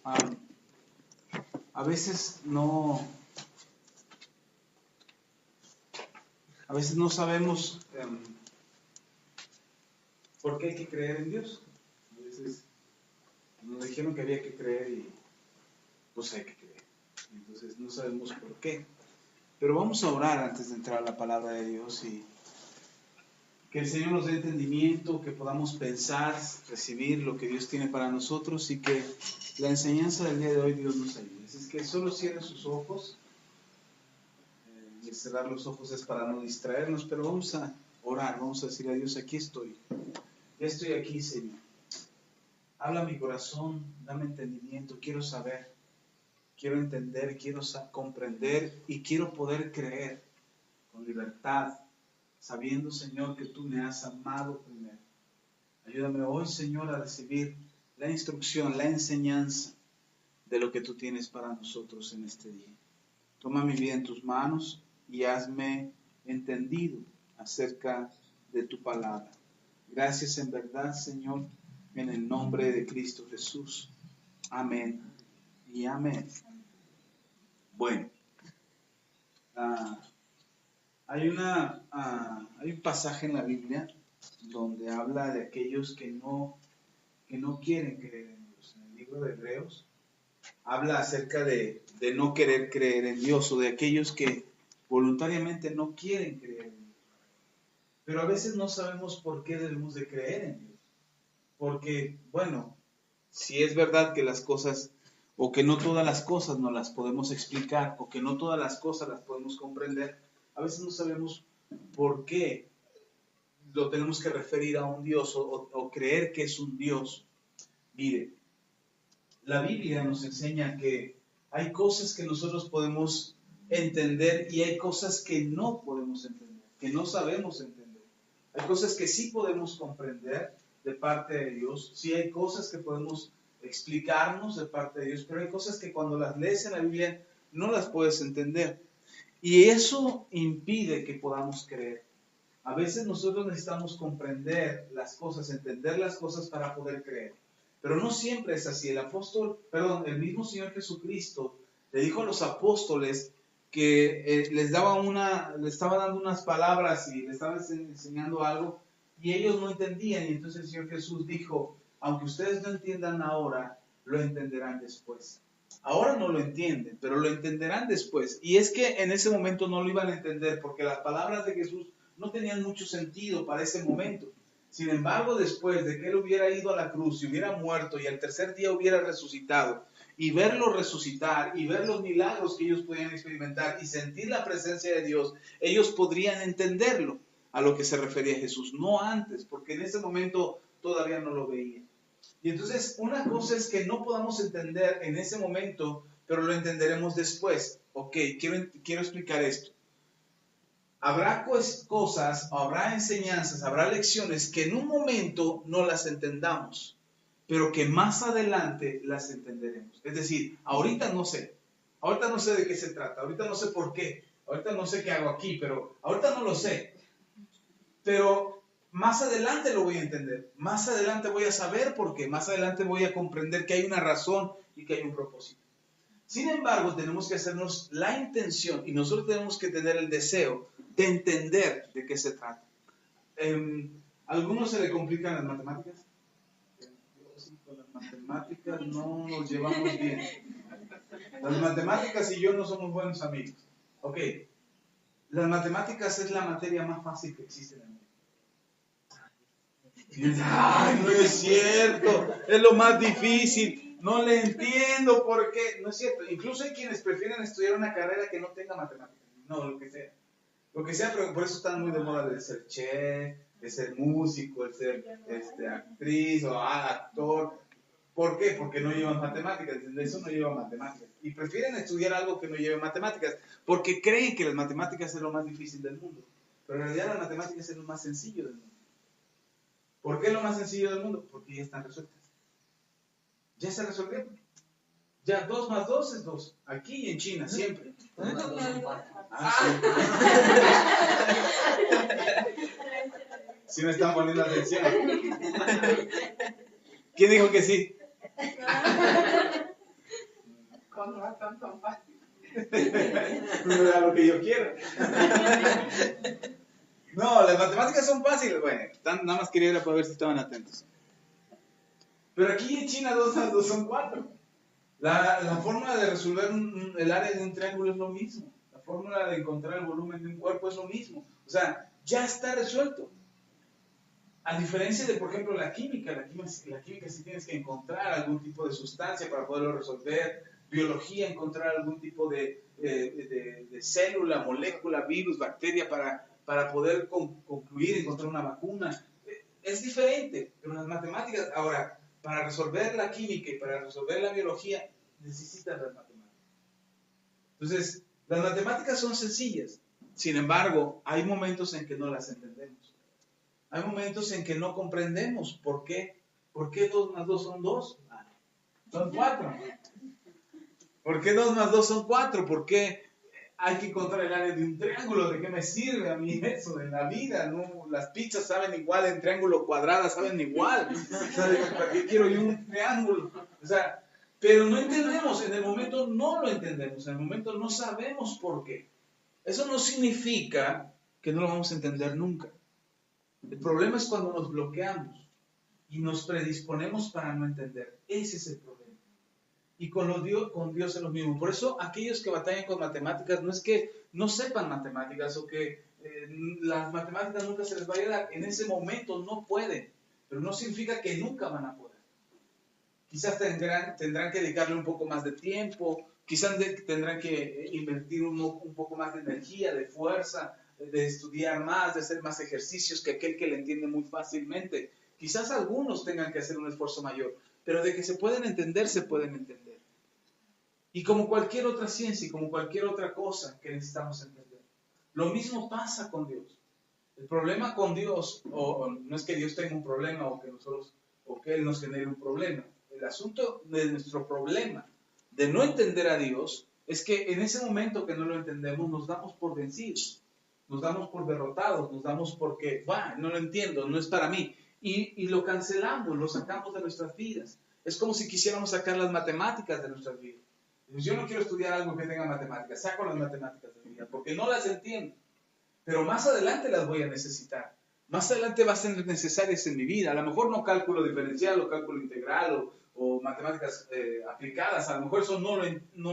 um, a veces no sabemos por qué hay que creer en Dios. A veces nos dijeron que había que creer y pues hay que creer. Entonces no sabemos por qué. Pero vamos a orar antes de entrar a la palabra de Dios y que el Señor nos dé entendimiento, que podamos pensar, recibir lo que Dios tiene para nosotros y que la enseñanza del día de hoy Dios nos ayude. Así es que solo cierren sus ojos. Y cerrar los ojos es para no distraernos, pero vamos a orar, vamos a decir a Dios, aquí estoy. Ya estoy aquí, Señor. Habla mi corazón, dame entendimiento, quiero saber, quiero entender, quiero comprender y quiero poder creer con libertad, sabiendo, Señor, que tú me has amado primero. Ayúdame hoy, Señor, a recibir la instrucción, la enseñanza de lo que tú tienes para nosotros en este día. Toma mi vida en tus manos y hazme entendido acerca de tu palabra. Gracias en verdad, Señor, en el nombre de Cristo Jesús. Amén y amén. Bueno, hay un pasaje en la Biblia donde habla de aquellos que no quieren creer en Dios. En el libro de Hebreos habla acerca de no querer creer en Dios o de aquellos que voluntariamente no quieren creer en Dios. Pero a veces no sabemos por qué debemos de creer en Dios. Porque, bueno, si es verdad que las cosas, o que no todas las cosas nos las podemos explicar, o que no todas las cosas las podemos comprender, a veces no sabemos por qué lo tenemos que referir a un Dios o creer que es un Dios. Mire, la Biblia nos enseña que hay cosas que nosotros podemos entender y hay cosas que no podemos entender, que no sabemos entender. Hay cosas que sí podemos comprender de parte de Dios, sí hay cosas que podemos explicarnos de parte de Dios, pero hay cosas que cuando las lees en la Biblia no las puedes entender. Y eso impide que podamos creer. A veces nosotros necesitamos comprender las cosas, entender las cosas para poder creer. Pero no siempre es así. El mismo Señor Jesucristo le dijo a los apóstoles que les estaba dando unas palabras y les estaba enseñando algo y ellos no entendían. Y entonces el Señor Jesús dijo, aunque ustedes no entiendan ahora, lo entenderán después. Ahora no lo entienden, pero lo entenderán después. Y es que en ese momento no lo iban a entender porque las palabras de Jesús no tenían mucho sentido para ese momento. Sin embargo, después de que Él hubiera ido a la cruz y hubiera muerto y al tercer día hubiera resucitado, y verlo resucitar y ver los milagros que ellos podían experimentar y sentir la presencia de Dios, ellos podrían entenderlo a lo que se refería Jesús, no antes, porque en ese momento todavía no lo veían. Y entonces una cosa es que no podamos entender en ese momento, pero lo entenderemos después. Ok, quiero explicar esto. Habrá cosas, habrá enseñanzas, habrá lecciones que en un momento no las entendamos, pero que más adelante las entenderemos. Es decir, ahorita no sé de qué se trata, ahorita no sé por qué, ahorita no sé qué hago aquí, pero ahorita no lo sé. Pero más adelante lo voy a entender, más adelante voy a saber por qué, más adelante voy a comprender que hay una razón y que hay un propósito. Sin embargo, tenemos que hacernos la intención y nosotros tenemos que tener el deseo de entender de qué se trata. ¿A algunos se le complican las matemáticas? Con las matemáticas no nos llevamos bien. Las matemáticas y yo no somos buenos amigos. Ok, las matemáticas es la materia más fácil que existe en el mundo. Y dices, ¡ay, no es cierto! Es lo más difícil. No le entiendo por qué. No es cierto. Incluso hay quienes prefieren estudiar una carrera que no tenga matemáticas. No, lo que sea. Lo que sea, pero por eso están muy de moda de ser chef, de ser músico, de ser actriz o actor. ¿Por qué? Porque no llevan matemáticas. Eso no lleva matemáticas. Y prefieren estudiar algo que no lleve matemáticas. Porque creen que las matemáticas es lo más difícil del mundo. Pero en realidad las matemáticas es lo más sencillo del mundo. ¿Por qué es lo más sencillo del mundo? Porque ya están resueltas. Ya se resolvieron. Ya 2 más 2 es 2. Aquí y en China, siempre. Sí me están poniendo atención. ¿Quién dijo que sí? Cuando no están tan fácil. No me da lo que yo quiero. No, las matemáticas son fáciles. Bueno, nada más quería ir para ver si estaban atentos. Pero aquí en China 2 más 2 son 4. La forma de resolver el área de un triángulo es lo mismo. La fórmula de encontrar el volumen de un cuerpo es lo mismo. O sea, ya está resuelto. A diferencia de, por ejemplo, la química sí tienes que encontrar algún tipo de sustancia para poderlo resolver. Biología, encontrar algún tipo de célula, molécula, virus, bacteria para poder concluir, encontrar una vacuna. Es diferente, pero las matemáticas, ahora, para resolver la química y para resolver la biología, necesitas las matemáticas. Entonces, las matemáticas son sencillas. Sin embargo, hay momentos en que no las entendemos. Hay momentos en que no comprendemos por qué. ¿Por qué 2 más 2 son 2? Son 4. ¿Por qué 2 más 2 son 4? ¿Por qué hay que encontrar el área de un triángulo? ¿De qué me sirve a mí eso en la vida? ¿No? Las pizzas saben igual, en triángulo cuadrada saben igual. ¿Para qué quiero yo un triángulo? O sea, pero no entendemos, en el momento no lo entendemos, en el momento no sabemos por qué. Eso no significa que no lo vamos a entender nunca. El problema es cuando nos bloqueamos y nos predisponemos para no entender. Ese es el problema. Y con Dios es lo mismo. Por eso aquellos que batallan con matemáticas no es que no sepan matemáticas o que las matemáticas nunca se les vaya a dar. En ese momento no pueden, pero no significa que nunca van a poder. Quizás tendrán que dedicarle un poco más de tiempo, quizás tendrán que invertir un poco más de energía, de fuerza, de estudiar más, de hacer más ejercicios que aquel que le entiende muy fácilmente. Quizás algunos tengan que hacer un esfuerzo mayor, pero de que se pueden entender, se pueden entender. Y como cualquier otra ciencia y como cualquier otra cosa que necesitamos entender, lo mismo pasa con Dios. El problema con Dios, o no es que Dios tenga un problema o que Él nos genere un problema. El asunto de nuestro problema de no entender a Dios es que en ese momento que no lo entendemos nos damos por vencidos, nos damos por derrotados, nos damos porque, no lo entiendo, no es para mí. Y lo cancelamos, lo sacamos de nuestras vidas. Es como si quisiéramos sacar las matemáticas de nuestras vidas. Yo no quiero estudiar algo que tenga matemáticas, saco las matemáticas de mi vida porque no las entiendo. Pero más adelante las voy a necesitar. Más adelante van a ser necesarias en mi vida. A lo mejor no cálculo diferencial o cálculo integral o matemáticas aplicadas. A lo mejor eso no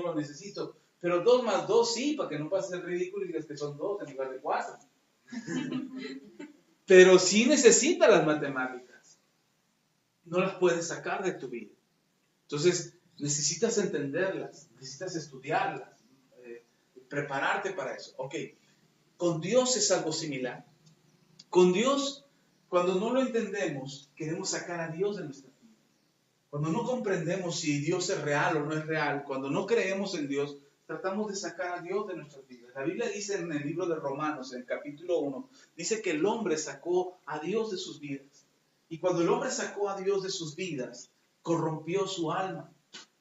lo necesito. Pero 2 más 2 sí, para que no pases el ridículo y digas que son 2 en lugar de 4. Pero sí necesitas las matemáticas. No las puedes sacar de tu vida. Entonces, necesitas entenderlas, necesitas estudiarlas, prepararte para eso. Ok, con Dios es algo similar. Con Dios, cuando no lo entendemos, queremos sacar a Dios de nuestra vida. Cuando no comprendemos si Dios es real o no es real, cuando no creemos en Dios, tratamos de sacar a Dios de nuestras vidas. La Biblia dice en el libro de Romanos, en el capítulo 1, dice que el hombre sacó a Dios de sus vidas. Y cuando el hombre sacó a Dios de sus vidas, corrompió su alma,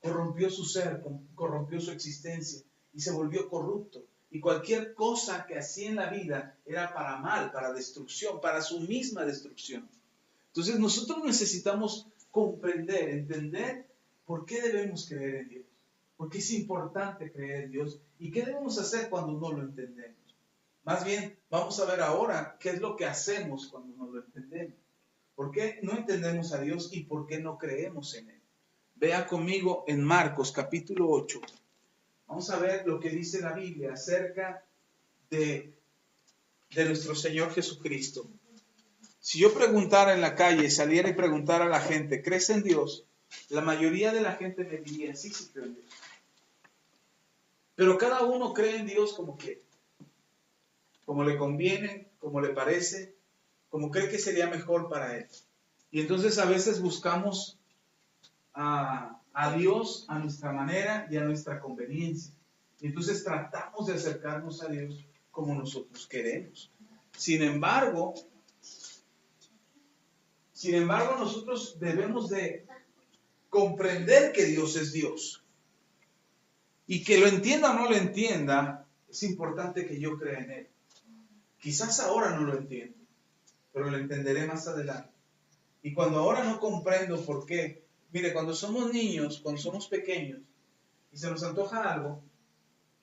corrompió su ser, corrompió su existencia y se volvió corrupto. Y cualquier cosa que hacía en la vida era para mal, para destrucción, para su misma destrucción. Entonces nosotros necesitamos comprender, entender por qué debemos creer en Dios, por qué es importante creer en Dios y qué debemos hacer cuando no lo entendemos. Más bien, vamos a ver ahora qué es lo que hacemos cuando no lo entendemos. ¿Por qué no entendemos a Dios y por qué no creemos en Él? Vea conmigo en Marcos capítulo 8. Vamos a ver lo que dice la Biblia acerca de nuestro Señor Jesucristo. Si yo preguntara en la calle, saliera y preguntara a la gente, ¿crees en Dios? La mayoría de la gente me diría, sí, sí creo en Dios. Pero cada uno cree en Dios como quiere, como le conviene, como le parece, como cree que sería mejor para él. Y entonces a veces buscamos a Dios a nuestra manera y a nuestra conveniencia. Y entonces tratamos de acercarnos a Dios como nosotros queremos. Sin embargo, nosotros debemos de comprender que Dios es Dios. Y que lo entienda o no lo entienda, es importante que yo crea en Él. Quizás ahora no lo entiendo, pero lo entenderé más adelante. Y cuando ahora no comprendo por qué, mire, cuando somos niños, cuando somos pequeños, y y se nos antoja algo,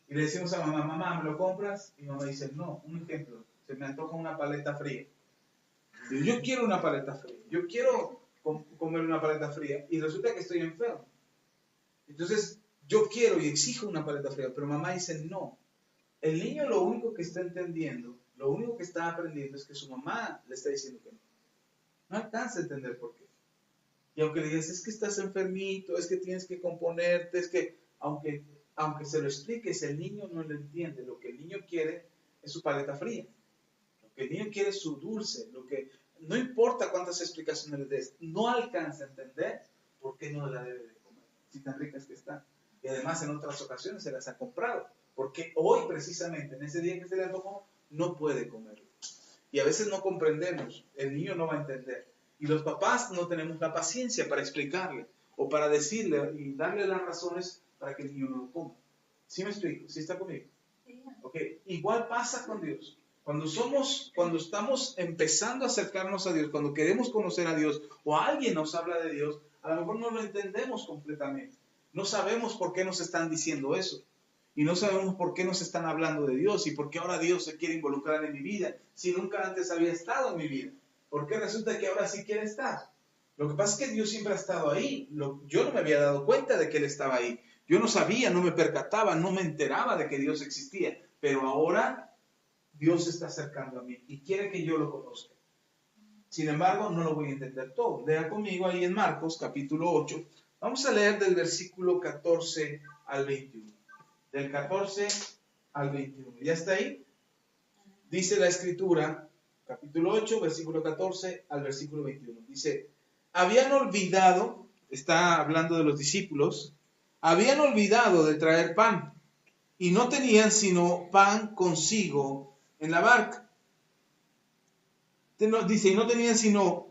y le decimos a mamá, mamá, ¿me lo compras? Y mamá dice, no. Un ejemplo, se me antoja una paleta fría. Yo quiero una paleta fría, yo quiero comer una paleta fría, y resulta que estoy enfermo. Entonces, yo quiero y exijo una paleta fría, pero mamá dice, no. El niño lo único que está entendiendo, lo único que está aprendiendo es que su mamá le está diciendo que no. No alcanza a entender por qué. Y aunque le digas, es que estás enfermito, es que tienes que componerte, es que, aunque se lo expliques, el niño no lo entiende. Lo que el niño quiere es su paleta fría. Lo que el niño quiere es su dulce. No importa cuántas explicaciones le des, no alcanza a entender por qué no la debe de comer, si tan ricas que están. Y además en otras ocasiones se las ha comprado, porque hoy precisamente, en ese día que se le antojó, no puede comerlo. Y a veces no comprendemos, el niño no va a entender. Y los papás no tenemos la paciencia para explicarle o para decirle y darle las razones para que el niño no lo coma. ¿Sí me explico? ¿Sí está conmigo? Okay. Igual pasa con Dios. Cuando estamos empezando a acercarnos a Dios, cuando queremos conocer a Dios o alguien nos habla de Dios, a lo mejor no lo entendemos completamente. No sabemos por qué nos están diciendo eso. Y no sabemos por qué nos están hablando de Dios y por qué ahora Dios se quiere involucrar en mi vida si nunca antes había estado en mi vida. ¿Por qué resulta que ahora sí quiere estar? Lo que pasa es que Dios siempre ha estado ahí. Yo no me había dado cuenta de que Él estaba ahí. Yo no sabía, no me percataba, no me enteraba de que Dios existía. Pero ahora Dios se está acercando a mí y quiere que yo lo conozca. Sin embargo, no lo voy a entender todo. Lea conmigo ahí en Marcos, capítulo 8. Vamos a leer del versículo 14 al 21. Del 14 al 21. ¿Ya está ahí? Dice la Escritura, capítulo 8, versículo 14 al versículo 21. Dice, habían olvidado, está hablando de los discípulos, habían olvidado de traer pan y no tenían sino pan consigo en la barca. Dice, y no tenían sino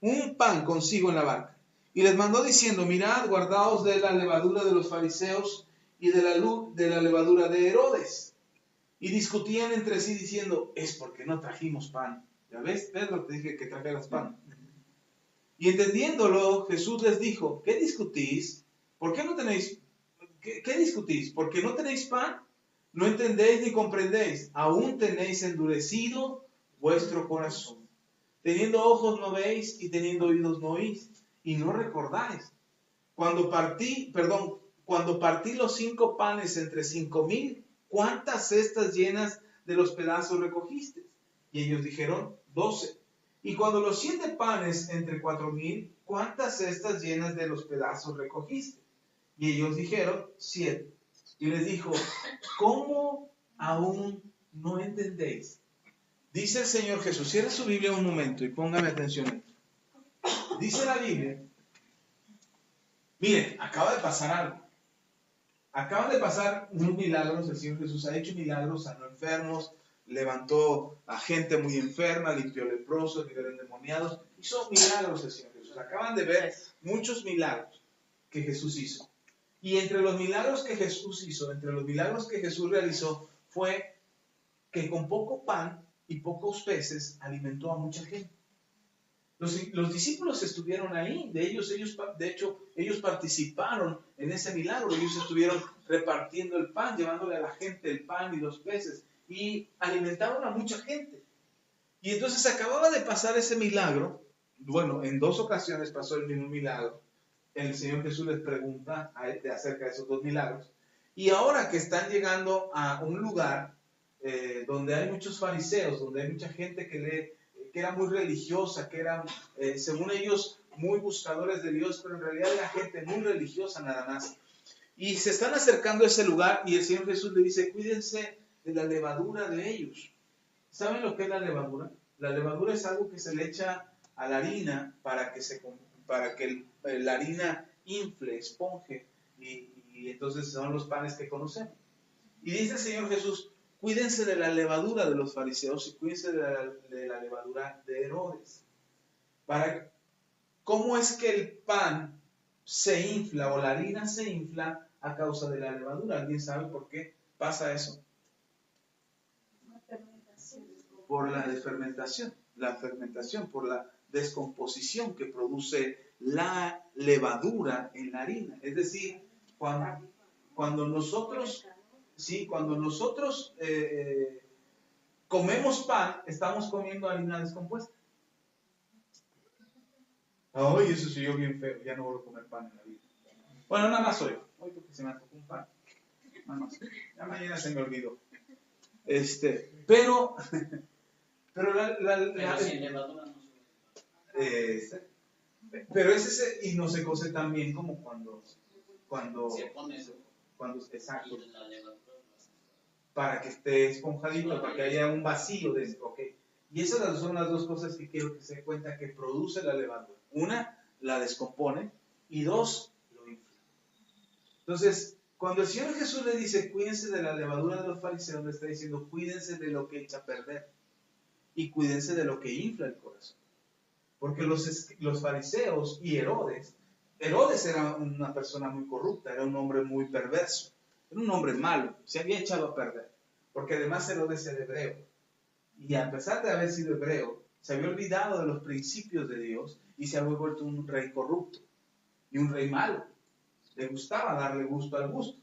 un pan consigo en la barca. Y les mandó diciendo, mirad, guardaos de la levadura de los fariseos y de la levadura de Herodes. Y discutían entre sí diciendo, es porque no trajimos pan. ¿Ya ves, Pedro? Te dije que trajeras pan. Y entendiéndolo, Jesús les dijo, ¿qué discutís? ¿Por qué no tenéis? ¿Qué discutís? ¿Porque no tenéis pan? No entendéis ni comprendéis. Aún tenéis endurecido vuestro corazón. Teniendo ojos no veis y teniendo oídos no oís. Y no recordáis. Cuando partí los 5 panes entre 5,000, ¿cuántas cestas llenas de los pedazos recogiste? Y ellos dijeron, 12. Y cuando los 7 panes entre 4,000, ¿cuántas cestas llenas de los pedazos recogiste? Y ellos dijeron, 7. Y les dijo, ¿cómo aún no entendéis? Dice el Señor Jesús, cierre su Biblia un momento y póngame atención. Dice la Biblia, miren, acaba de pasar algo. Acaban de pasar unos milagros, el Señor Jesús ha hecho milagros, sanó enfermos, levantó a gente muy enferma, limpió leprosos, liberó endemoniados, hizo milagros el Señor Jesús. Acaban de ver muchos milagros que Jesús hizo. Y entre los milagros que Jesús hizo, entre los milagros que Jesús realizó, fue que con poco pan y pocos peces alimentó a mucha gente. Los discípulos estuvieron ahí, de hecho, ellos participaron en ese milagro, ellos estuvieron repartiendo el pan, llevándole a la gente el pan y los peces, y alimentaron a mucha gente. Y entonces acababa de pasar ese milagro, bueno, en 2 ocasiones pasó el mismo milagro, el Señor Jesús les pregunta acerca de esos 2 milagros, y ahora que están llegando a un lugar donde hay muchos fariseos, donde hay mucha gente que era muy religiosa, que eran, según ellos, muy buscadores de Dios, pero en realidad era gente muy religiosa nada más. Y se están acercando a ese lugar y el Señor Jesús le dice, cuídense de la levadura de ellos. ¿Saben lo que es la levadura? La levadura es algo que se le echa a la harina para que la harina infle, esponje, y entonces son los panes que conocemos. Y dice el Señor Jesús, cuídense de la levadura de los fariseos y cuídense de la levadura de Herodes. ¿Cómo es que el pan se infla o la harina se infla a causa de la levadura? ¿Alguien sabe por qué pasa eso? Por la desfermentación, por la descomposición que produce la levadura en la harina. Es decir, cuando nosotros comemos pan, estamos comiendo harina descompuesta. Ay, eso sí, yo bien feo, ya no voy a comer pan en la vida. Bueno, nada más hoy porque se me antojó un pan. Nada más. Ya mañana se me olvidó. Pero sin levadura no se pero es ese, y no se cose tan bien como cuando se pone eso. Exacto. Para que esté esponjadito, para que haya un vacío dentro, ¿ok? Y esas son las dos cosas que quiero que se den cuenta que produce la levadura. Una, la descompone, y dos, lo infla. Entonces, cuando el Señor Jesús le dice, cuídense de la levadura de los fariseos, le está diciendo, cuídense de lo que echa a perder, y cuídense de lo que infla el corazón. Porque los fariseos y Herodes era una persona muy corrupta, era un hombre muy perverso, era un hombre malo, se había echado a perder, porque además Herodes era hebreo, y a pesar de haber sido hebreo, se había olvidado de los principios de Dios, y se había vuelto un rey corrupto, y un rey malo, le gustaba darle gusto al gusto,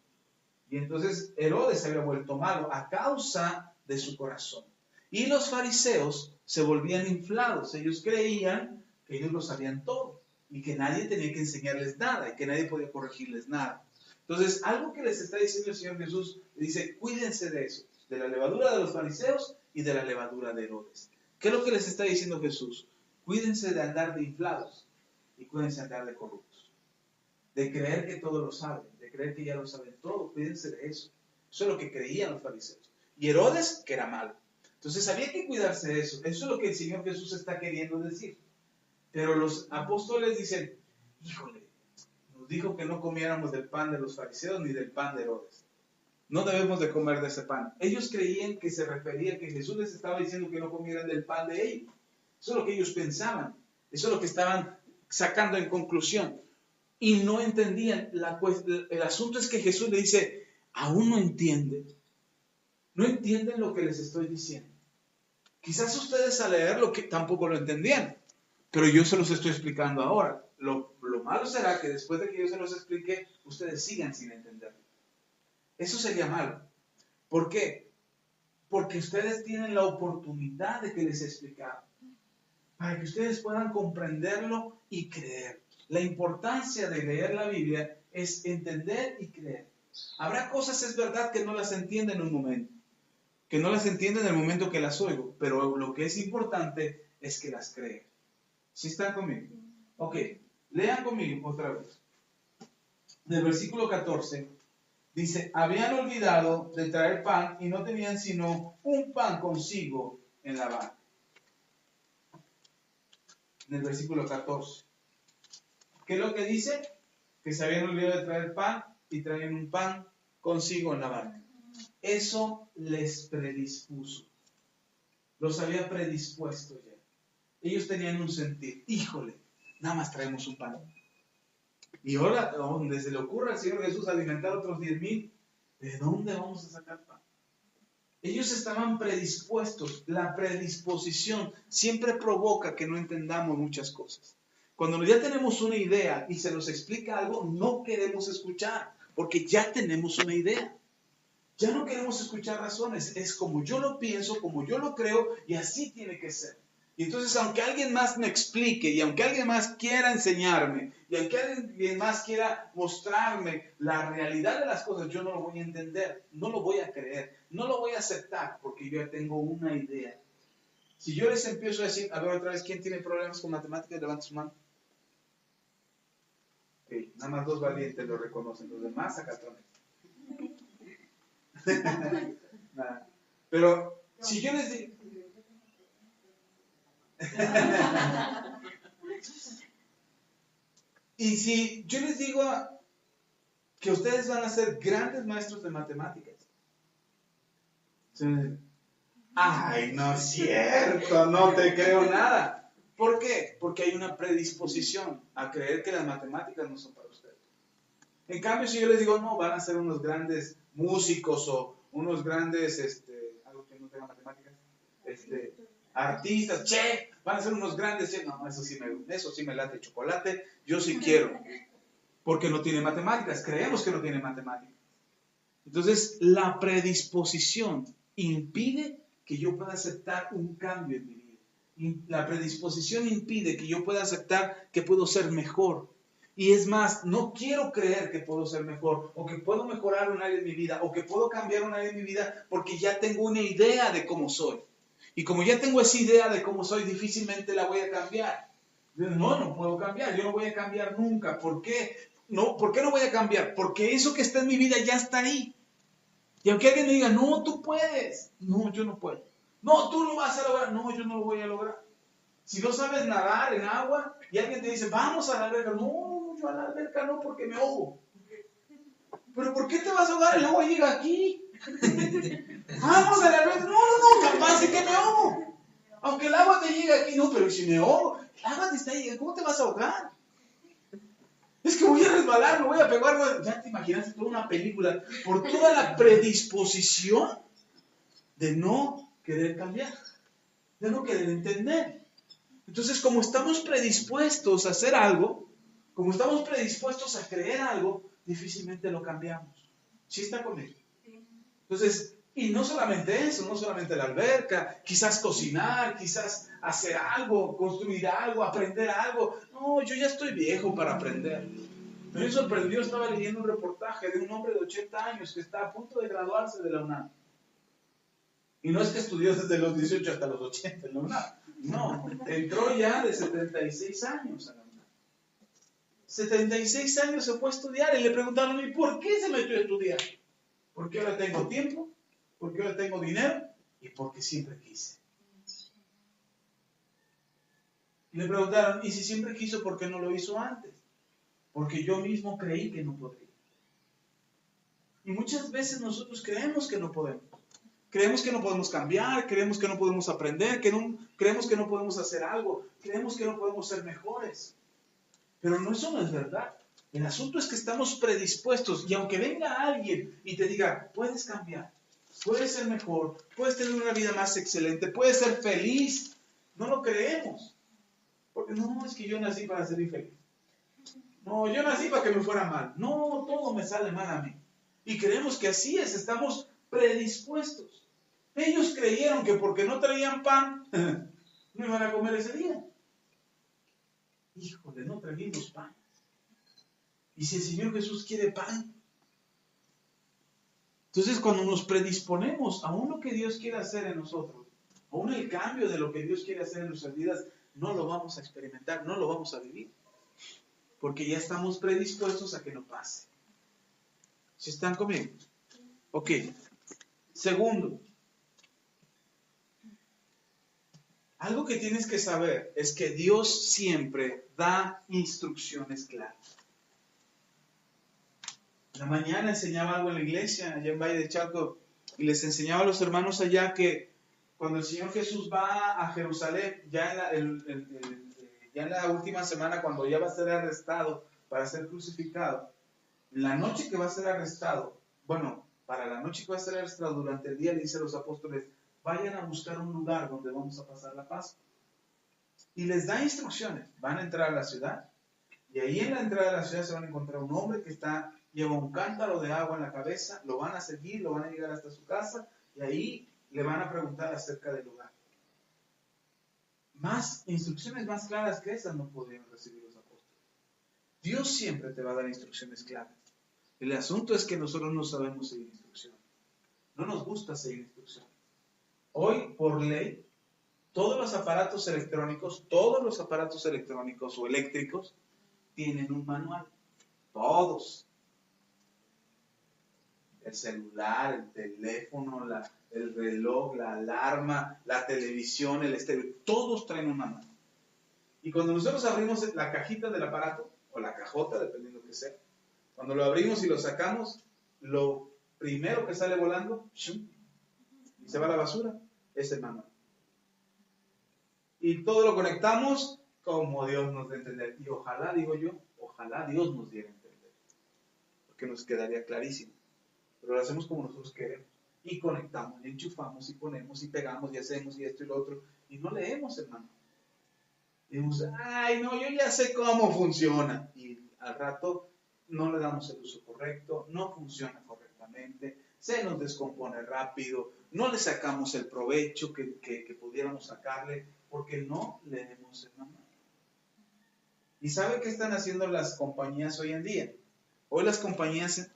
y entonces Herodes se había vuelto malo a causa de su corazón. Y los fariseos se volvían inflados. Ellos creían que ellos lo sabían todo y que nadie tenía que enseñarles nada y que nadie podía corregirles nada. Entonces, algo que les está diciendo el Señor Jesús, dice, cuídense de eso, de la levadura de los fariseos y de la levadura de Herodes. ¿Qué es lo que les está diciendo Jesús? Cuídense de andar de inflados y cuídense de andar de corruptos. De creer que todo lo saben, de creer que ya lo saben todo, cuídense de eso. Eso es lo que creían los fariseos. Y Herodes, que era malo. Entonces había que cuidarse de eso. Eso es lo que el Señor Jesús está queriendo decir. Pero los apóstoles dicen, híjole, nos dijo que no comiéramos del pan de los fariseos ni del pan de Herodes. No debemos de comer de ese pan. Ellos creían que se refería, que Jesús les estaba diciendo que no comieran del pan de ellos. Eso es lo que ellos pensaban. Eso es lo que estaban sacando en conclusión. Y no entendían. El asunto es que Jesús le dice, aún no entienden. No entienden lo que les estoy diciendo. Quizás ustedes al leerlo que tampoco lo entendían, pero yo se los estoy explicando ahora. Lo malo será que después de que yo se los explique, ustedes sigan sin entenderlo. Eso sería malo. ¿Por qué? Porque ustedes tienen la oportunidad de que les explicaba, para que ustedes puedan comprenderlo y creer. La importancia de leer la Biblia es entender y creer. Habrá cosas, es verdad, que no las entienden en un momento, que no las entienden en el momento que las oigo, pero lo que es importante es que las creen. ¿Sí están conmigo? Ok, lean conmigo otra vez. Del versículo 14, dice, habían olvidado de traer pan y no tenían sino un pan consigo en la barca. En el versículo 14. ¿Qué es lo que dice? Que se habían olvidado de traer pan y traían un pan consigo en la barca. Eso les predispuso. Los había predispuesto ya. Ellos tenían un sentir. Híjole, nada más traemos un pan. Y ahora, donde se le ocurra al Señor Jesús alimentar a otros 10,000, ¿de dónde vamos a sacar pan? Ellos estaban predispuestos. La predisposición siempre provoca que no entendamos muchas cosas. Cuando ya tenemos una idea y se nos explica algo, no queremos escuchar, porque ya tenemos una idea. Ya no queremos escuchar razones, es como yo lo pienso, como yo lo creo, y así tiene que ser. Y entonces, aunque alguien más me explique, y aunque alguien más quiera enseñarme, y aunque alguien más quiera mostrarme la realidad de las cosas, yo no lo voy a entender, no lo voy a creer, no lo voy a aceptar, porque yo ya tengo una idea. Si yo les empiezo a decir, a ver otra vez, ¿quién tiene problemas con matemáticas? Levanta su mano. Okay, nada más 2 valientes lo reconocen, los demás sacatones. Pero si yo les digo y si yo les digo que ustedes van a ser grandes maestros de matemáticas, ay, no es cierto, no te creo nada. ¿Por qué? Porque hay una predisposición a creer que las matemáticas no son para ustedes. En cambio, si yo les digo, no, van a ser unos grandes músicos o unos grandes, algo que no tenga matemáticas, artistas, van a ser unos grandes, no, eso sí me late chocolate, yo sí quiero, porque no tiene matemáticas, creemos que no tiene matemáticas. Entonces, la predisposición impide que yo pueda aceptar un cambio en mi vida. La predisposición impide que yo pueda aceptar que puedo ser mejor. Y es más, no quiero creer que puedo ser mejor, o que puedo mejorar un área de mi vida, o que puedo cambiar un área de mi vida, porque ya tengo una idea de cómo soy. Y como ya tengo esa idea de cómo soy, difícilmente la voy a cambiar. No puedo cambiar, yo no voy a cambiar nunca. ¿Por qué? ¿Por qué no voy a cambiar? Porque eso que está en mi vida ya está ahí. Y aunque alguien me diga, no, tú puedes. No, yo no puedo. No, tú lo vas a lograr. No, yo no lo voy a lograr. Si no sabes nadar en agua y alguien te dice, vamos a la alberca. No, yo a la alberca no, porque me ahogo. ¿Pero por qué te vas a ahogar? El agua llega aquí. Vamos a la alberca. No, capaz de que me ahogo. Aunque el agua te llegue aquí, no, pero si me ahogo, el agua te está llegando, ¿cómo te vas a ahogar? Es que voy a resbalar, me voy a pegar. Ya te imaginaste toda una película por toda la predisposición de no querer cambiar, de no querer entender. Entonces, como estamos predispuestos a hacer algo, como estamos predispuestos a creer algo, difícilmente lo cambiamos. ¿Sí está conmigo? Entonces, y no solamente eso, no solamente la alberca, quizás cocinar, quizás hacer algo, construir algo, aprender algo. No, yo ya estoy viejo para aprender. Me sorprendió, estaba leyendo un reportaje de un hombre de 80 años que está a punto de graduarse de la UNAM. Y no es que estudió desde los 18 hasta los 80 en la UNAM. No, entró ya de 76 años a la UNAM. 76 años se fue a estudiar y le preguntaron, ¿y por qué se metió a estudiar? Porque ahora tengo tiempo, porque ahora tengo dinero y porque siempre quise. Y le preguntaron, ¿y si siempre quiso, por qué no lo hizo antes? Porque yo mismo creí que no podría. Y muchas veces nosotros creemos que no podemos. Creemos que no podemos cambiar, creemos que no podemos aprender, creemos que no podemos hacer algo, creemos que no podemos ser mejores. Pero no, eso no es verdad. El asunto es que estamos predispuestos y aunque venga alguien y te diga, puedes cambiar, puedes ser mejor, puedes tener una vida más excelente, puedes ser feliz, no lo creemos. Porque no, es que yo nací para ser infeliz. No, yo nací para que me fuera mal. No, todo me sale mal a mí. Y creemos que así es, estamos predispuestos. Ellos creyeron que porque no traían pan, no iban a comer ese día. Híjole, no trajimos pan. Y si el Señor Jesús quiere pan. Entonces, cuando nos predisponemos a lo que Dios quiere hacer en nosotros, aún el cambio de lo que Dios quiere hacer en nuestras vidas, no lo vamos a experimentar, no lo vamos a vivir. Porque ya estamos predispuestos a que no pase. ¿Sí están conmigo? Ok. Segundo, algo que tienes que saber es que Dios siempre da instrucciones claras. En la mañana enseñaba algo en la iglesia, allá en Valle de Chalco, y les enseñaba a los hermanos allá que cuando el Señor Jesús va a Jerusalén, ya en la última semana, cuando ya va a ser arrestado para ser crucificado, la noche que va a ser arrestado, para la noche que va a ser arrestado durante el día, le dice a los apóstoles, vayan a buscar un lugar donde vamos a pasar la Pascua. Y les da instrucciones, van a entrar a la ciudad, y ahí en la entrada de la ciudad se van a encontrar un hombre que lleva un cántaro de agua en la cabeza, lo van a seguir, lo van a llegar hasta su casa, y ahí le van a preguntar acerca del lugar. Más instrucciones más claras que esas no podrían recibir los apóstoles. Dios siempre te va a dar instrucciones claras. El asunto es que nosotros no sabemos seguir instrucciones. No nos gusta seguir instrucciones. Hoy, por ley, todos los aparatos electrónicos o eléctricos tienen un manual. Todos. El celular, el teléfono, el reloj, la alarma, la televisión, el estéreo, todos traen un manual. Y cuando nosotros abrimos la cajita del aparato, o la cajota, dependiendo de lo que sea, cuando lo abrimos y lo sacamos, lo primero que sale volando, y se va a la basura, es el manual. Y todo lo conectamos como Dios nos dé a entender. Y ojalá, digo yo, ojalá Dios nos diera a entender. Porque nos quedaría clarísimo. Pero lo hacemos como nosotros queremos. Y conectamos, y enchufamos, y ponemos, y pegamos, y hacemos, y esto y lo otro. Y no leemos, hermano. Y decimos, ay, no, yo ya sé cómo funciona. Y al rato no le damos el uso correcto, no funciona correctamente, se nos descompone rápido, no le sacamos el provecho que pudiéramos sacarle, porque no leemos el manual. ¿Y sabe qué están haciendo las compañías hoy en día? Hoy las compañías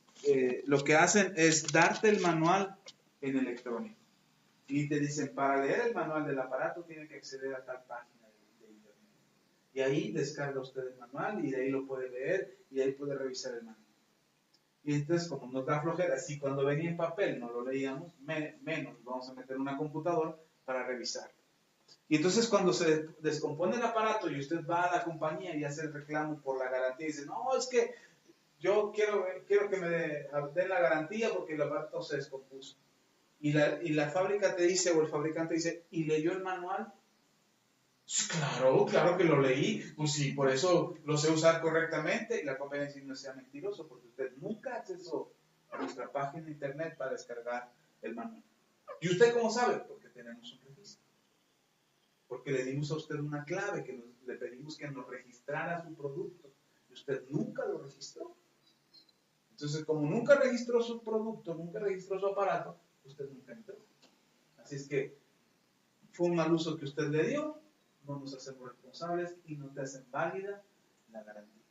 lo que hacen es darte el manual en electrónico. Y te dicen, para leer el manual del aparato tiene que acceder a tal página de internet. Y ahí descarga usted el manual y de ahí lo puede leer y de ahí puede revisar el manual. Y entonces, como nos da flojera, si cuando venía en papel no lo leíamos, menos vamos a meter una computadora para revisarlo. Y entonces cuando se descompone el aparato y usted va a la compañía y hace el reclamo por la garantía y dice, no, es que yo quiero que me den la garantía porque el aparato se descompuso. Y la fábrica te dice, o el fabricante dice, ¿y leyó el manual? Claro que lo leí, pues sí, por eso lo sé usar correctamente. Y la compañía dice, no sea mentiroso, porque usted nunca accesó a nuestra página de internet para descargar el manual. ¿Y usted cómo sabe? Porque tenemos un registro. Porque le dimos a usted una clave, que le pedimos que nos registrara su producto. Y usted nunca lo registró. Entonces, como nunca registró su producto, nunca registró su aparato, usted nunca entró. Así es que fue un mal uso que usted le dio, no nos hacemos responsables y no te hacen válida la garantía.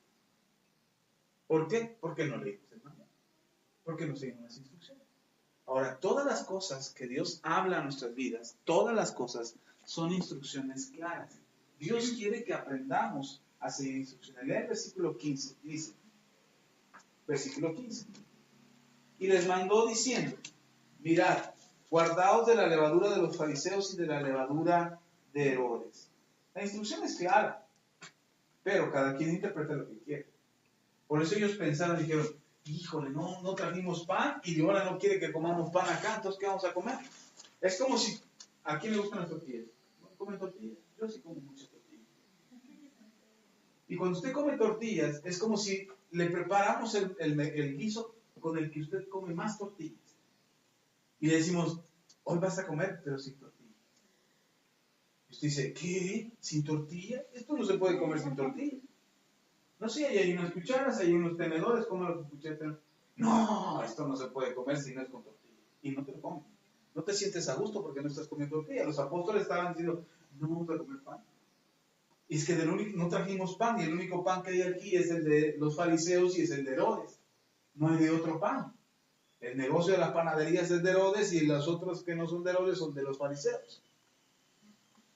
¿Por qué? Porque no leímos el manual. Porque no seguimos las instrucciones. Ahora, todas las cosas que Dios habla a nuestras vidas, todas las cosas son instrucciones claras. Dios quiere que aprendamos a seguir instrucciones. Lea el versículo 15, dice, versículo 15. Y les mandó diciendo, mirad, guardaos de la levadura de los fariseos y de la levadura de Herodes. La instrucción es clara, pero cada quien interpreta lo que quiere. Por eso ellos pensaron y dijeron, híjole, no trajimos pan y de ahora no quiere que comamos pan acá, entonces ¿qué vamos a comer? Es como si, ¿a quién le gustan las tortillas? ¿No comen tortillas? Yo sí como muchas tortillas. Y cuando usted come tortillas, es como si le preparamos el guiso con el que usted come más tortillas. Y le decimos, hoy vas a comer, pero sin tortilla. Y usted dice, ¿qué? ¿Sin tortilla? Esto no se puede comer sin tortilla. No sé, hay unas cucharas, hay unos tenedores, ¿cómo lo escuché? No, esto no se puede comer si no es con tortilla. Y no te lo comes. No te sientes a gusto porque no estás comiendo tortilla. Los apóstoles estaban diciendo, no vamos a comer pan. Y es que no trajimos pan, y el único pan que hay aquí es el de los fariseos y es el de Herodes. No hay de otro pan. El negocio de las panaderías es de Herodes y los otros que no son de Herodes son de los fariseos.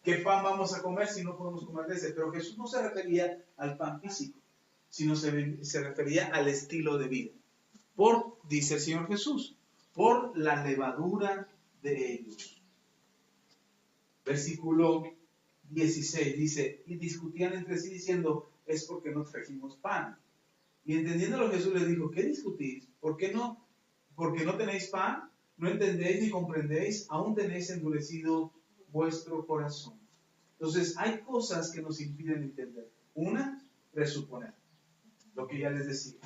¿Qué pan vamos a comer si no podemos comer de ese? Pero Jesús no se refería al pan físico, sino se refería al estilo de vida. Dice el Señor Jesús, por la levadura de ellos. Versículo 16 dice, y discutían entre sí diciendo, es porque no trajimos pan. Y entendiéndolo Jesús les dijo, ¿qué discutís? ¿Por qué no? Porque no tenéis pan, no entendéis ni comprendéis, aún tenéis endurecido vuestro corazón. Entonces, hay cosas que nos impiden entender. Una, presuponer. Lo que ya les decía.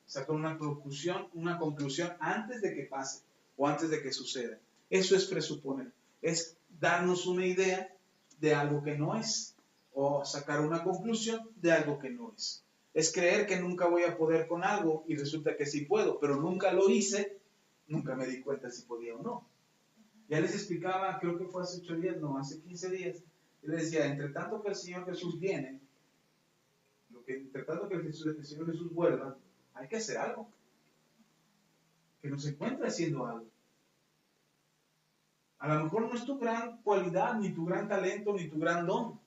Sacar una conclusión antes de que pase o antes de que suceda. Eso es presuponer. Es darnos una idea de algo que no es o sacar una conclusión de algo que no es. Es creer que nunca voy a poder con algo y resulta que sí puedo, pero nunca lo hice, nunca me di cuenta si podía o no. Ya les explicaba, creo que fue hace 8 días, no, hace 15 días, yo les decía, entre tanto que el Señor Jesús viene, entre tanto que el Señor Jesús vuelva, hay que hacer algo. Que nos encuentre haciendo algo. A lo mejor no es tu gran cualidad, ni tu gran talento, ni tu gran don,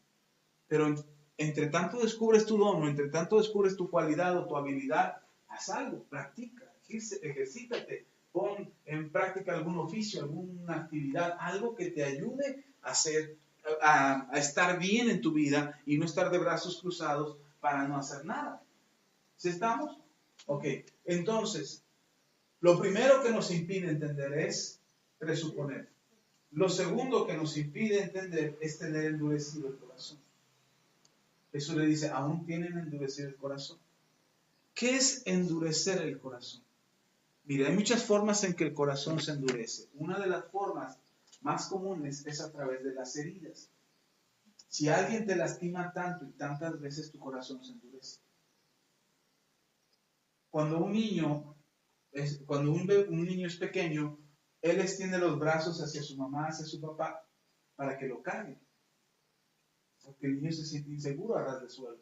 pero entre tanto descubres tu don, o entre tanto descubres tu cualidad o tu habilidad, haz algo, practica, ejercítate, pon en práctica algún oficio, alguna actividad, algo que te ayude a estar bien en tu vida y no estar de brazos cruzados para no hacer nada. ¿Sí estamos? Ok, entonces, lo primero que nos impide entender es presuponer. Lo segundo que nos impide entender es tener endurecido el corazón. Jesús le dice, aún tienen endurecido el corazón. ¿Qué es endurecer el corazón? Mira, hay muchas formas en que el corazón se endurece. Una de las formas más comunes es a través de las heridas. Si alguien te lastima tanto y tantas veces, tu corazón se endurece. Cuando un niño cuando un niño es pequeño, él extiende los brazos hacia su mamá, hacia su papá, para que lo carguen. Porque el niño se siente inseguro a ras de suelo.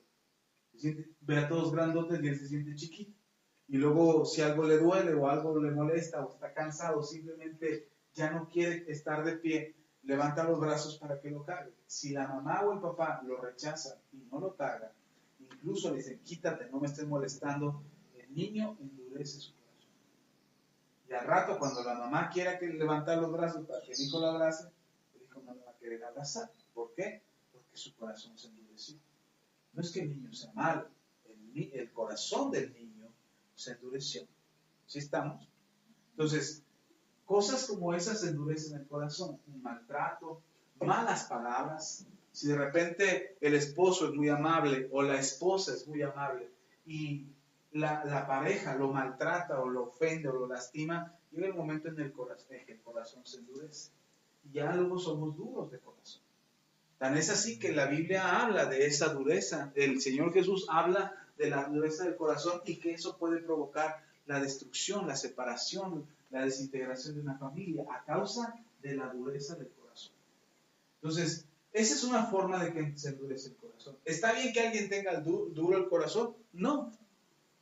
Ve a todos grandotes y él se siente chiquito. Y luego, si algo le duele o algo le molesta o está cansado, simplemente ya no quiere estar de pie, levanta los brazos para que lo cargue. Si la mamá o el papá lo rechazan y no lo cargan, incluso le dicen, quítate, no me estés molestando, el niño endurece su corazón. Y al rato, cuando la mamá quiera que levantar los brazos para que el hijo lo abrace, el hijo no lo va a querer abrazar. ¿Por qué? Porque su corazón se endureció. No es que el niño sea malo, el corazón del niño se endureció. ¿Sí estamos? Entonces, cosas como esas endurecen el corazón. Un maltrato, malas palabras. Si de repente el esposo es muy amable o la esposa es muy amable y la pareja lo maltrata o lo ofende o lo lastima, llega el momento en que el corazón se endurece. Y ya luego somos duros de corazón. Tan es así que la Biblia habla de esa dureza. El Señor Jesús habla de la dureza del corazón y que eso puede provocar la destrucción, la separación, la desintegración de una familia a causa de la dureza del corazón. Entonces, esa es una forma de que se endurece el corazón. ¿Está bien que alguien tenga duro el corazón? No.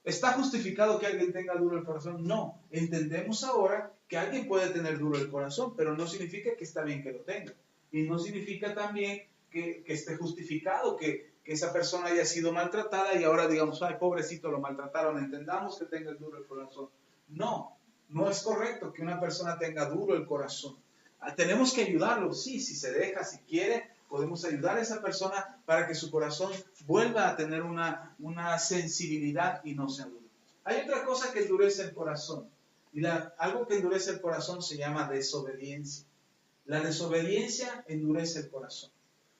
¿Está justificado que alguien tenga duro el corazón? No. Entendemos ahora que alguien puede tener duro el corazón, pero no significa que está bien que lo tenga. Y no significa también que esté justificado que esa persona haya sido maltratada y ahora digamos, ay, pobrecito, lo maltrataron, entendamos que tenga duro el corazón. No, no es correcto que una persona tenga duro el corazón. Tenemos que ayudarlo, sí, si se deja, si quiere, podemos ayudar a esa persona para que su corazón vuelva a tener una sensibilidad y no se endurezca. Hay otra cosa que endurece el corazón. Y algo que endurece el corazón se llama desobediencia. La desobediencia endurece el corazón.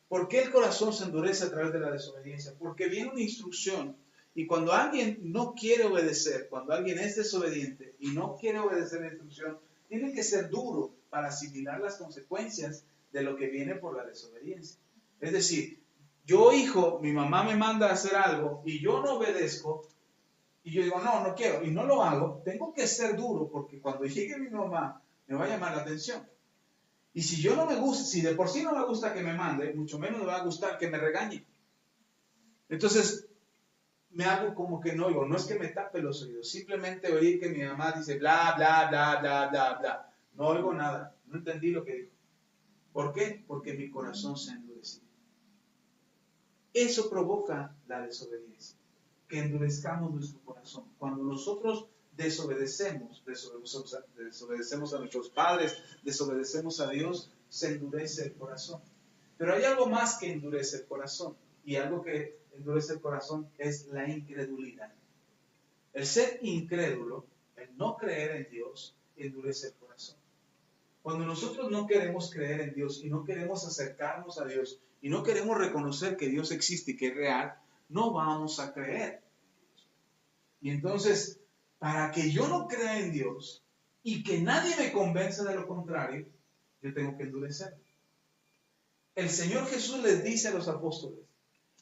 ¿Por qué el corazón se endurece a través de la desobediencia? Porque viene una instrucción y cuando alguien no quiere obedecer, cuando alguien es desobediente y no quiere obedecer la instrucción, tiene que ser duro para asimilar las consecuencias de lo que viene por la desobediencia. Es decir, yo hijo, mi mamá me manda a hacer algo y yo no obedezco y yo digo, no quiero y no lo hago, tengo que ser duro porque cuando llegue mi mamá me va a llamar la atención. Y si yo no me gusta, si de por sí no me gusta que me mande, mucho menos me va a gustar que me regañe. Entonces, me hago como que no oigo. No es que me tape los oídos, simplemente oí que mi mamá dice bla, bla, bla, bla, bla, bla. No oigo nada, no entendí lo que dijo. ¿Por qué? Porque mi corazón se ha endurecido. Eso provoca la desobediencia, que endurezcamos nuestro corazón. Cuando nosotros desobedecemos a nuestros padres, desobedecemos a Dios, se endurece el corazón. Pero hay algo más que endurece el corazón, y algo que endurece el corazón es la incredulidad. El ser incrédulo, el no creer en Dios, endurece el corazón. Cuando nosotros no queremos creer en Dios y no queremos acercarnos a Dios y no queremos reconocer que Dios existe y que es real, no vamos a creer. Y entonces, para que yo no crea en Dios y que nadie me convenza de lo contrario, yo tengo que endurecer. El Señor Jesús les dice a los apóstoles,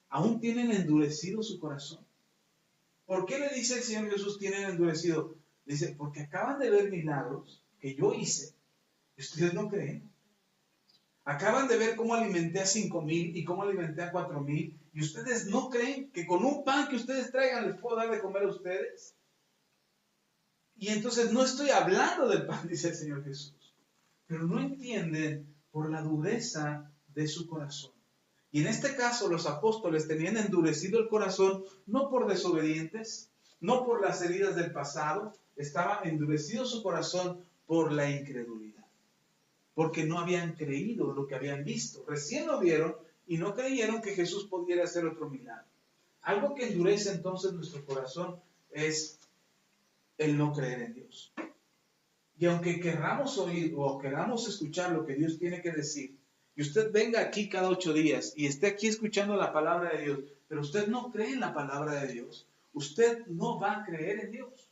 aún tienen endurecido su corazón. ¿Por qué le dice el Señor Jesús tienen endurecido? Dice, porque acaban de ver milagros que yo hice y ustedes no creen. Acaban de ver cómo alimenté a 5,000 y cómo alimenté a 4,000 y ustedes no creen que con un pan que ustedes traigan les puedo dar de comer a ustedes. Y entonces no estoy hablando del pan, dice el Señor Jesús, pero no entienden por la dureza de su corazón. Y en este caso los apóstoles tenían endurecido el corazón no por desobedientes, no por las heridas del pasado, estaba endurecido su corazón por la incredulidad. Porque no habían creído lo que habían visto. Recién lo vieron y no creyeron que Jesús pudiera hacer otro milagro. Algo que endurece entonces nuestro corazón es el no creer en Dios. Y aunque querramos oír o queramos escuchar lo que Dios tiene que decir, y usted venga aquí cada 8 días y esté aquí escuchando la palabra de Dios, pero usted no cree en la palabra de Dios, usted no va a creer en Dios.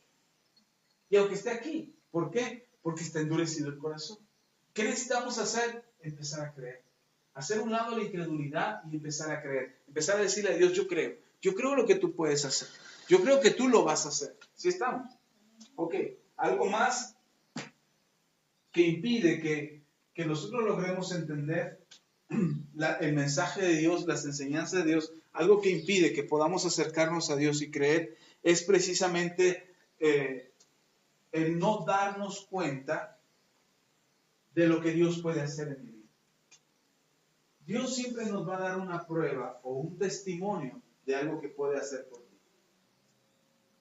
Y aunque esté aquí, ¿por qué? Porque está endurecido el corazón. ¿Qué necesitamos hacer? Empezar a creer. Hacer un lado la incredulidad y empezar a creer. Empezar a decirle a Dios, yo creo lo que tú puedes hacer. Yo creo que tú lo vas a hacer. ¿Sí estamos? Ok, Algo más que impide que nosotros logremos entender el mensaje de Dios, las enseñanzas de Dios, algo que impide que podamos acercarnos a Dios y creer, es precisamente el no darnos cuenta de lo que Dios puede hacer en mi vida. Dios siempre nos va a dar una prueba o un testimonio de algo que puede hacer por ti.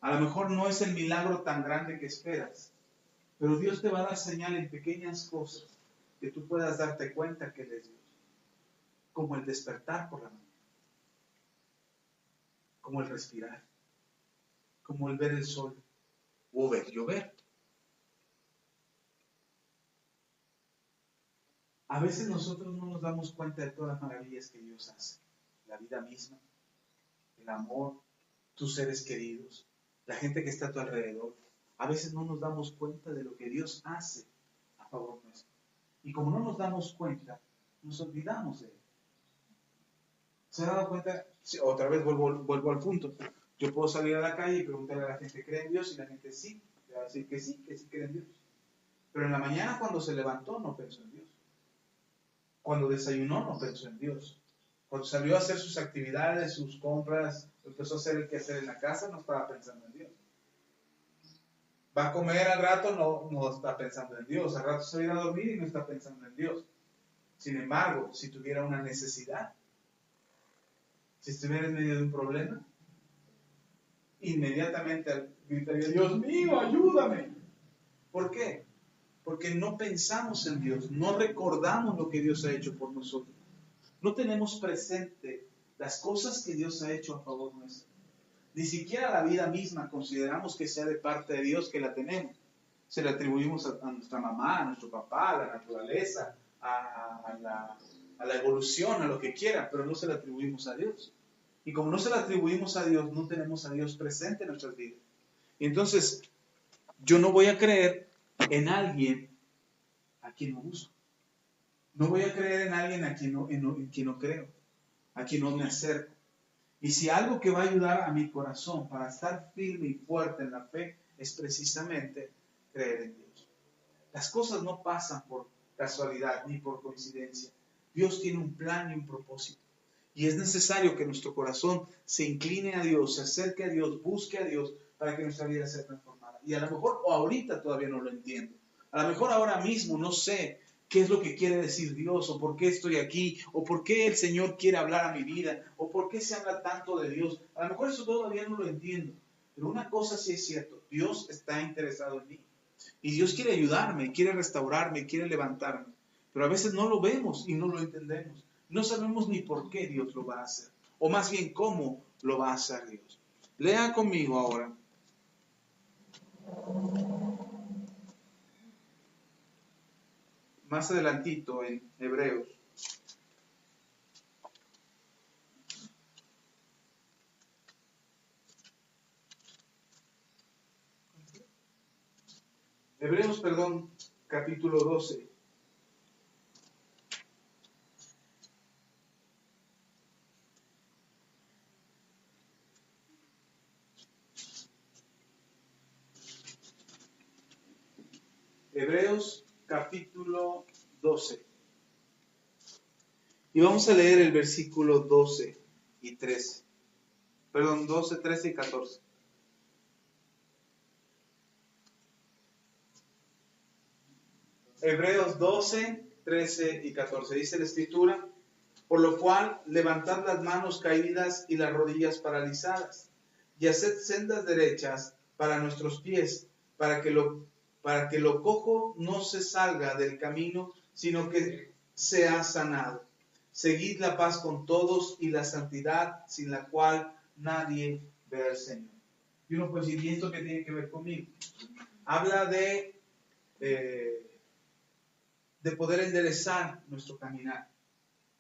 A lo mejor no es el milagro tan grande que esperas, pero Dios te va a dar señal en pequeñas cosas que tú puedas darte cuenta que Él es Dios. Como el despertar por la mañana, como el respirar, como el ver el sol o ver llover. A veces nosotros no nos damos cuenta de todas las maravillas que Dios hace. La vida misma, el amor, tus seres queridos, la gente que está a tu alrededor. A veces no nos damos cuenta de lo que Dios hace a favor nuestro. Y como no nos damos cuenta, nos olvidamos de Él. ¿Se ha dado cuenta? Sí, otra vez vuelvo al punto. Yo puedo salir a la calle y preguntarle a la gente, ¿cree en Dios? Y la gente sí, le va a decir que sí cree en Dios. Pero en la mañana cuando se levantó no pensó en Dios. Cuando desayunó no pensó en Dios. Cuando salió a hacer sus actividades, sus compras, empezó a hacer el quehacer en la casa, no estaba pensando en Dios. Va a comer al rato, no está pensando en Dios. Al rato se va a ir a dormir y no está pensando en Dios. Sin embargo, si tuviera una necesidad, si estuviera en medio de un problema, inmediatamente gritaría, Dios mío, ayúdame. ¿Por qué? Porque no pensamos en Dios, no recordamos lo que Dios ha hecho por nosotros. No tenemos presente las cosas que Dios ha hecho a favor nuestro. Ni siquiera la vida misma consideramos que sea de parte de Dios que la tenemos. Se la atribuimos a nuestra mamá, a nuestro papá, a la naturaleza, a la evolución, a lo que quiera, pero no se la atribuimos a Dios. Y como no se la atribuimos a Dios, no tenemos a Dios presente en nuestras vidas. Y entonces, yo no voy a creer en alguien a quien no busco. No voy a creer en alguien en quien no creo, a quien no me acerco. Y si algo que va a ayudar a mi corazón para estar firme y fuerte en la fe es precisamente creer en Dios. Las cosas no pasan por casualidad ni por coincidencia. Dios tiene un plan y un propósito. Y es necesario que nuestro corazón se incline a Dios, se acerque a Dios, busque a Dios para que nuestra vida sea transformada. Y a lo mejor o ahorita todavía no lo entiendo. A lo mejor ahora mismo no sé qué es lo que quiere decir Dios, o por qué estoy aquí, o por qué el Señor quiere hablar a mi vida, o por qué se habla tanto de Dios. A lo mejor eso todavía no lo entiendo. Pero una cosa sí es cierto, Dios está interesado en mí. Y Dios quiere ayudarme, quiere restaurarme, quiere levantarme. Pero a veces no lo vemos y no lo entendemos. No sabemos ni por qué Dios lo va a hacer. O más bien cómo lo va a hacer Dios. Lea conmigo ahora. Más adelantito en Hebreos. Hebreos, capítulo 12. Hebreos capítulo 12. Y vamos a leer el versículo 12 y 13. 12, 13 y 14. Hebreos 12, 13 y 14. Dice la Escritura, por lo cual levantad las manos caídas y las rodillas paralizadas, y haced sendas derechas para nuestros pies, para que lo cojo no se salga del camino, sino que sea sanado. Seguid la paz con todos y la santidad, sin la cual nadie ve al Señor. Y uno puede decir, ¿y esto qué tiene que ver conmigo? Habla de poder enderezar nuestro caminar.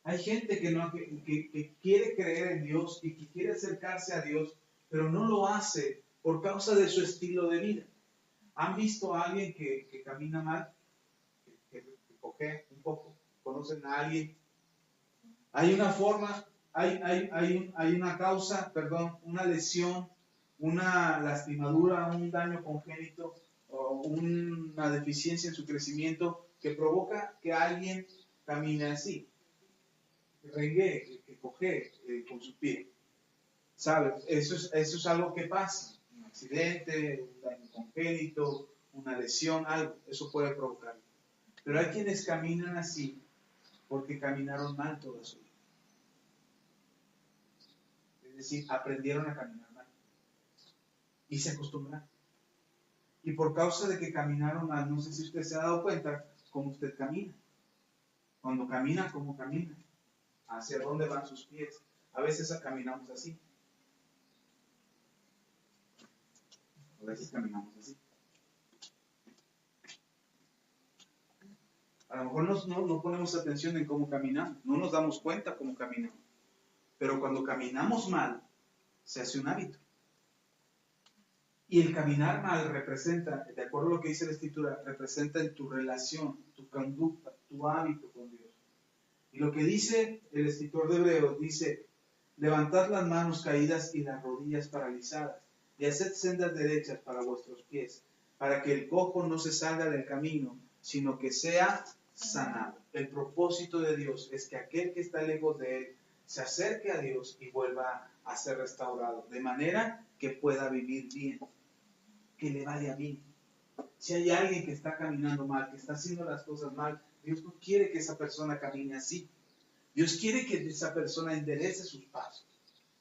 Hay gente que quiere creer en Dios y que quiere acercarse a Dios, pero no lo hace por causa de su estilo de vida. ¿Han visto a alguien que camina mal? Que cojea un poco. ¿Conocen a alguien? Hay una forma, hay una causa, una lesión, una lastimadura, un daño congénito o una deficiencia en su crecimiento que provoca que alguien camine así, que rengue, que coge con su pie. ¿Sabes? Eso es algo que pasa. Un accidente, un daño congénito, una lesión, algo. Eso puede provocarlo. Pero hay quienes caminan así porque caminaron mal toda su vida. Es decir, aprendieron a caminar mal. Y se acostumbraron. Y por causa de que caminaron mal, no sé si usted se ha dado cuenta cómo usted camina. Cuando camina, ¿cómo camina? ¿Hacia dónde van sus pies? A veces caminamos así. A veces caminamos así. A lo mejor no ponemos atención en cómo caminamos, no nos damos cuenta cómo caminamos. Pero cuando caminamos mal, se hace un hábito. Y el caminar mal representa, de acuerdo a lo que dice la Escritura, representa en tu relación, tu conducta, tu hábito con Dios. Y lo que dice el escritor de Hebreos, dice, levantad las manos caídas y las rodillas paralizadas, y haced sendas derechas para vuestros pies, para que el cojo no se salga del camino, sino que sea sanado. El propósito de Dios es que aquel que está lejos de Él se acerque a Dios y vuelva a ser restaurado, de manera que pueda vivir bien, que le vaya bien. Si hay alguien que está caminando mal, que está haciendo las cosas mal, Dios no quiere que esa persona camine así. Dios quiere que esa persona enderece sus pasos,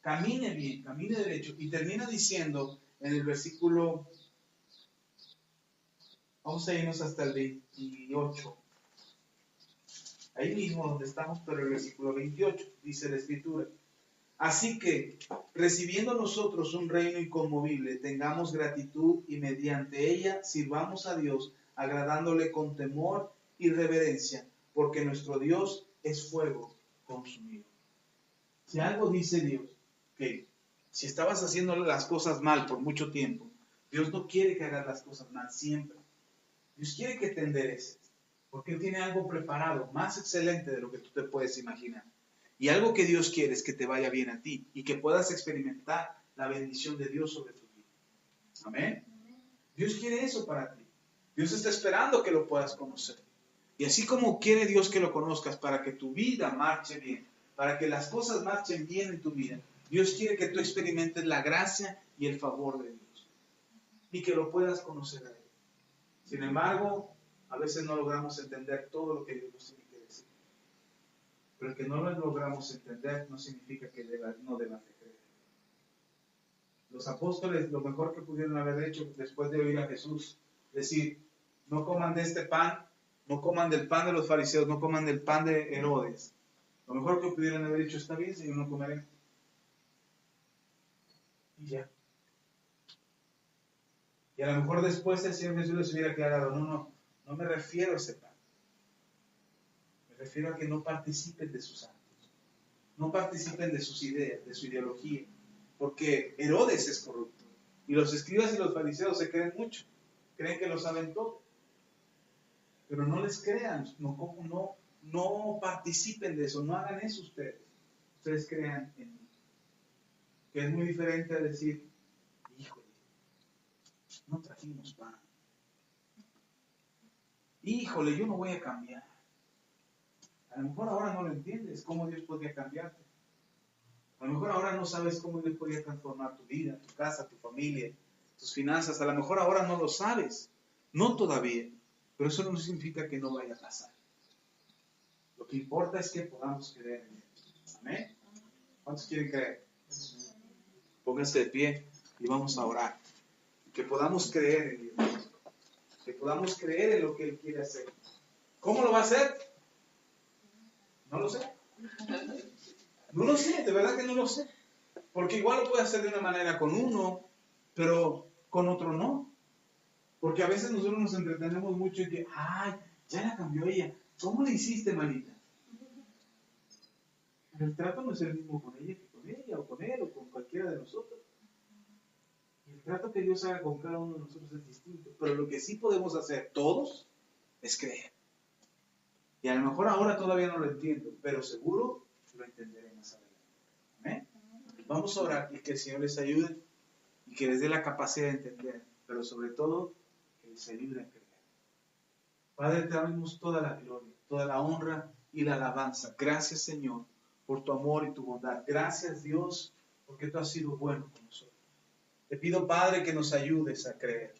camine bien, camine derecho. Y termina diciendo en el versículo, vamos a irnos hasta el 28. Ahí mismo donde estamos, pero el versículo 28, dice la Escritura. Así que, recibiendo nosotros un reino inconmovible, tengamos gratitud y mediante ella sirvamos a Dios, agradándole con temor y reverencia, porque nuestro Dios es fuego consumido. Si algo dice Dios, que si estabas haciendo las cosas mal por mucho tiempo, Dios no quiere que hagas las cosas mal siempre. Dios quiere que te endereces, porque Él tiene algo preparado, más excelente de lo que tú te puedes imaginar. Y algo que Dios quiere es que te vaya bien a ti y que puedas experimentar la bendición de Dios sobre tu vida. Amén. Dios quiere eso para ti. Dios está esperando que lo puedas conocer. Y así como quiere Dios que lo conozcas para que tu vida marche bien, para que las cosas marchen bien en tu vida, Dios quiere que tú experimentes la gracia y el favor de Dios. Y que lo puedas conocer a Él. Sin embargo, a veces no logramos entender todo lo que Dios nos tiene que decir. Pero el que no lo logramos entender no significa que no debas de creer. Los apóstoles, lo mejor que pudieron haber hecho después de oír a Jesús, decir, no coman de este pan, no coman del pan de los fariseos, no coman del pan de Herodes. Lo mejor que pudieron haber dicho, está bien, Señor, no comeré. Y ya. Y a lo mejor después el Señor Jesús les hubiera aclarado, no me refiero a ese pan. Me refiero a que no participen de sus actos. No participen de sus ideas, de su ideología. Porque Herodes es corrupto. Y los escribas y los fariseos se creen mucho. Creen que lo saben todo. Pero no les crean. No participen de eso. No hagan eso ustedes. Ustedes crean en mí. Que es muy diferente a decir, híjole, no trajimos pan. Híjole, yo no voy a cambiar. A lo mejor ahora no lo entiendes, cómo Dios podría cambiarte. A lo mejor ahora no sabes cómo Dios podría transformar tu vida, tu casa, tu familia, tus finanzas. A lo mejor ahora no lo sabes. No todavía. Pero eso no significa que no vaya a pasar. Lo que importa es que podamos creer en Él. Amén. ¿Cuántos quieren creer? Pónganse de pie y vamos a orar. Que podamos creer en Dios. Que podamos creer en lo que Él quiere hacer. ¿Cómo lo va a hacer? No lo sé. No lo sé, de verdad que no lo sé. Porque igual lo puede hacer de una manera con uno, pero con otro no. Porque a veces nosotros nos entretenemos mucho y que, ay, ya la cambió ella. ¿Cómo le hiciste, manita? Pero el trato no es el mismo con ella que con ella, o con él, o con cualquiera de nosotros. Y el trato que Dios haga con cada uno de nosotros es distinto. Pero lo que sí podemos hacer todos es creer. Y a lo mejor ahora todavía no lo entiendo, pero seguro lo entenderé más adelante. ¿Amén? Vamos a orar y que el Señor les ayude y que les dé la capacidad de entender, pero sobre todo que se libre en creer. Padre, te damos toda la gloria, toda la honra y la alabanza. Gracias, Señor, por tu amor y tu bondad. Gracias, Dios, porque tú has sido bueno con nosotros. Te pido, Padre, que nos ayudes a creer.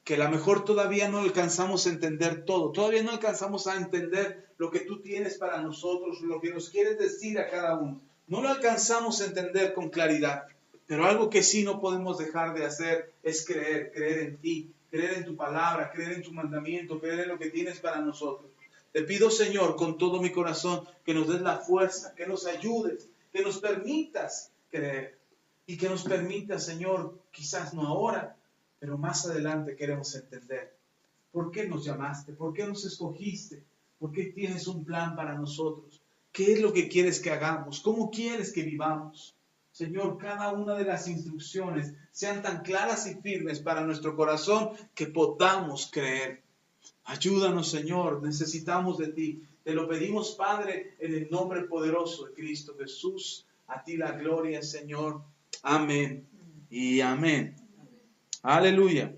Que a lo mejor todavía no alcanzamos a entender todo. Todavía no alcanzamos a entender lo que tú tienes para nosotros, lo que nos quieres decir a cada uno. No lo alcanzamos a entender con claridad. Pero algo que sí no podemos dejar de hacer es creer. Creer en ti, creer en tu palabra, creer en tu mandamiento, creer en lo que tienes para nosotros. Te pido, Señor, con todo mi corazón, que nos des la fuerza, que nos ayudes, que nos permitas creer. Y que nos permitas, Señor, quizás no ahora, pero más adelante queremos entender. ¿Por qué nos llamaste? ¿Por qué nos escogiste? ¿Por qué tienes un plan para nosotros? ¿Qué es lo que quieres que hagamos? ¿Cómo quieres que vivamos? Señor, cada una de las instrucciones sean tan claras y firmes para nuestro corazón que podamos creer. Ayúdanos, Señor, necesitamos de ti. Te lo pedimos, Padre, en el nombre poderoso de Cristo Jesús. A ti la gloria, Señor. Amén y amén. Aleluya.